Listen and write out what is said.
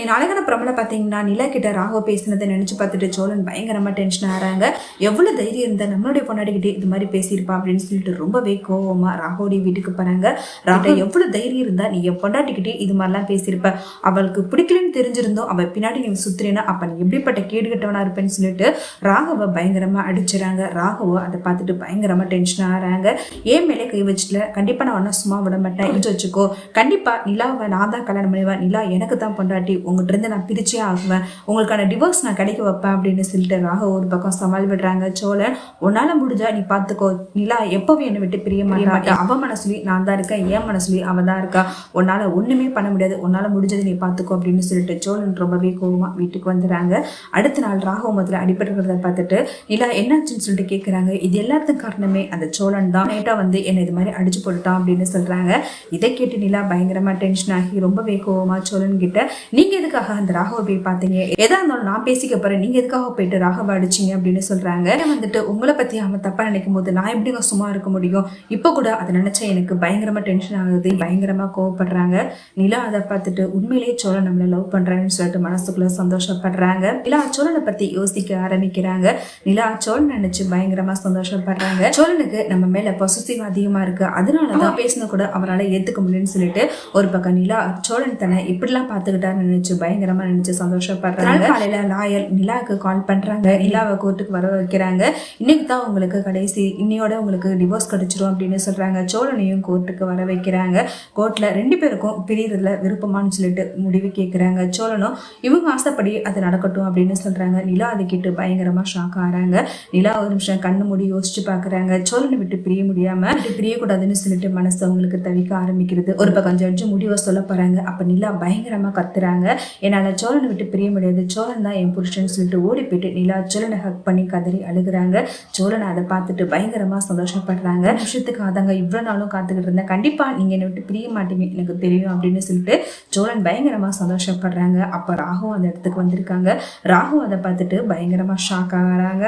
நாளைக்கான பிரமல பார்த்தீங்கன்னா நிலா கிட்ட ராகவ பேசினதை நினைச்சு பார்த்துட்டு சோழன் பயங்கரமா டென்ஷன் ஆகிறாங்க. எவ்வளவு தைரியம் இருந்தா நம்மளுடைய பொண்டாடிக்கிட்டே இது மாதிரி பேசியிருப்பா அப்படின்னு சொல்லிட்டு ரொம்பவே கோவமா ராகவோடைய வீட்டுக்கு போறாங்க. ராகவ எவ்வளவு தைரியம் இருந்தா நீ என் பொண்டாட்டிக்கிட்டே இது மாதிரிலாம் பேசியிருப்ப, அவளுக்கு பிடிக்கலன்னு தெரிஞ்சிருந்தோம் அவள் பின்னாடி நீ சுத்துறேன்னா அப்ப நீ எப்படிப்பட்ட கேடு கட்டவனா இருப்பேன்னு சொல்லிட்டு ராகவ பயங்கரமா அடிச்சுறாங்க. ராகவ அதை பார்த்துட்டு பயங்கரமா டென்ஷன் ஆகிறாங்க. ஏன் மேலே கை வச்சுல, கண்டிப்பா நான் ஒன்னும் சும்மா விட மாட்டேன், இடிச்சு வச்சுக்கோ, கண்டிப்பா நிலாவை நான் தான் கல்யாணம் பண்ணுவேன், நிலா எனக்கு தான் பொண்டாட்டி, உங்கள்கிட்ட இருந்து நான் பிரிச்சே ஆகுவேன், உங்களுக்கான டிவோர்ஸ் நான் கிடைக்க வைப்பேன் அப்படின்னு சொல்லிட்டு ராகவ ஒரு பக்கம் சமாளி விடுறாங்க. சோழன் உன்னால முடிஞ்சா நீ பார்த்துக்கோ, நிலா எப்பவும் என்னை விட்டு பிரிய மாட்டா, அவ மனசுலயும் நான் தான் இருக்கேன், என் மனசுலயும் அவ தான் இருக்கா, உன்னால ஒண்ணுமே பண்ண முடியாது, உன்னால முடிஞ்சது நீ பார்த்துக்கோ அப்படின்னு சொல்லிட்டு சோழன் ரொம்பவே கோவமா வீட்டுக்கு வந்துடுறாங்க. அடுத்த நாள் ராகவ முதல்ல அடிபட்டுக்கிறத பார்த்துட்டு நிலா என்னாச்சுன்னு சொல்லிட்டு கேட்குறாங்க. இது எல்லாத்துக்கும் காரணமே அந்த சோழன் தான், நேட்டா வந்து என்னை இது மாதிரி அடிச்சு போட்டுட்டான் அப்படின்னு சொல்றாங்க. இதை கேட்டு நிலா பயங்கரமா டென்ஷன் ஆகி ரொம்பவே கோவமா சோழன் கிட்ட, நீங்க எதுக்காக அந்த ராகவ போய் பார்த்தீங்க, எதா இருந்தாலும் நான் பேசிக்க போறேன், நீங்க எதுக்காக போயிட்டு ராகவ அடிச்சீங்க அப்படின்னு சொல்றாங்க. வந்துட்டு உங்களை பத்தி அவன் தப்பா நினைக்கும் போது நான் எப்படிங்க சும்மா இருக்க முடியும், இப்ப கூட அதை நினைச்சா எனக்கு பயங்கரமா டென்ஷன் ஆகுது, பயங்கரமா கோவப்படுறாங்க. நிலா அதை பார்த்துட்டு உண்மையிலேயே சோழன் நம்மள லவ் பண்றாங்கன்னு சொல்லிட்டு மனசுக்குள்ள சந்தோஷப்படுறாங்க. நிலா சோழனை பத்தி யோசிக்க ஆரம்பிக்கிறாங்க. நிலா சோழன் நினைச்சு பயங்கரமா சந்தோஷப்படுறாங்க. சோழனுக்கு நம்ம மேல பொசசிவ் அதிகமா இருக்கு, அதனாலதான் பேசின கூட அவரால் ஏத்துக்க முடியும்னு சொல்லிட்டு ஒரு பக்கம் நிலா சோழன் தன்னை இப்படிலாம் பார்த்துக்கிட்டான்னு நினைச்சு பயங்கரமா நினைச்சு சந்தோஷப்படுறாங்க. காலையில லாயர் நிலாவுக்கு கால் பண்றாங்க. நிலாவை கோர்ட்டுக்கு வர வைக்கிறாங்க. இன்னைக்கு தான் உங்களுக்கு கடைசி, இன்னையோட உங்களுக்கு டிவோர்ஸ் கிடைச்சிரும் அப்படின்னு சொல்றாங்க. சோழனையும் கோர்ட்டுக்கு வர வைக்கிறாங்க. கோர்ட்ல ரெண்டு பேருக்கும் பிரியறதுல விருப்பமானு சொல்லிட்டு முடிவு கேட்கிறாங்க. சோழனும் இவங்க ஆசைப்படி அது நடக்கட்டும் அப்படின்னு சொல்றாங்க. நிலா அதை கேட்டு பயங்கரமா ஷாக் ஆறாங்க. நிலா ஒரு நிமிஷம் கண்ணு மூடி யோசிச்சு பாக்குறாங்க. சோழனை விட்டு பிரிய முடியாம பிரியக்கூடாதுன்னு சொல்லிட்டு மனசு அவங்களுக்கு தவிக்க ஆரம்பிக்கிறது. ஒரு பக்கம் ஜட்ஜு முடிவை சொல்ல போறாங்க. அப்ப நிலா பயங்கரமா கத்துறாங்க. என்னால சோழனை விட்டு பிரிய முடியாது, சோழன் தான் என் புருஷன் சொல்லிட்டு ஓடி போயிட்டு நிலா சோழனை ஹக் பண்ணி கதறி அழுகுறாங்க. சோழனை அதை பார்த்துட்டு பயங்கரமா சந்தோஷப்படுறாங்க. விஷயத்துக்கு ஆதாங்க இவ்வளவு நாளும் காத்துக்கிட்டு இருந்தேன், கண்டிப்பா நீங்க என்னை விட்டு பிரிய மாட்டீங்க எனக்கு தெரியும் அப்படின்னு சொல்லிட்டு சோழன் பயங்கரமா சந்தோஷப்படுறாங்க. அப்ப ராகு அந்த இடத்துக்கு வந்திருக்காங்க. ராகு அதை பார்த்துட்டு பயங்கரமா ஷாக் ஆகிறாங்க.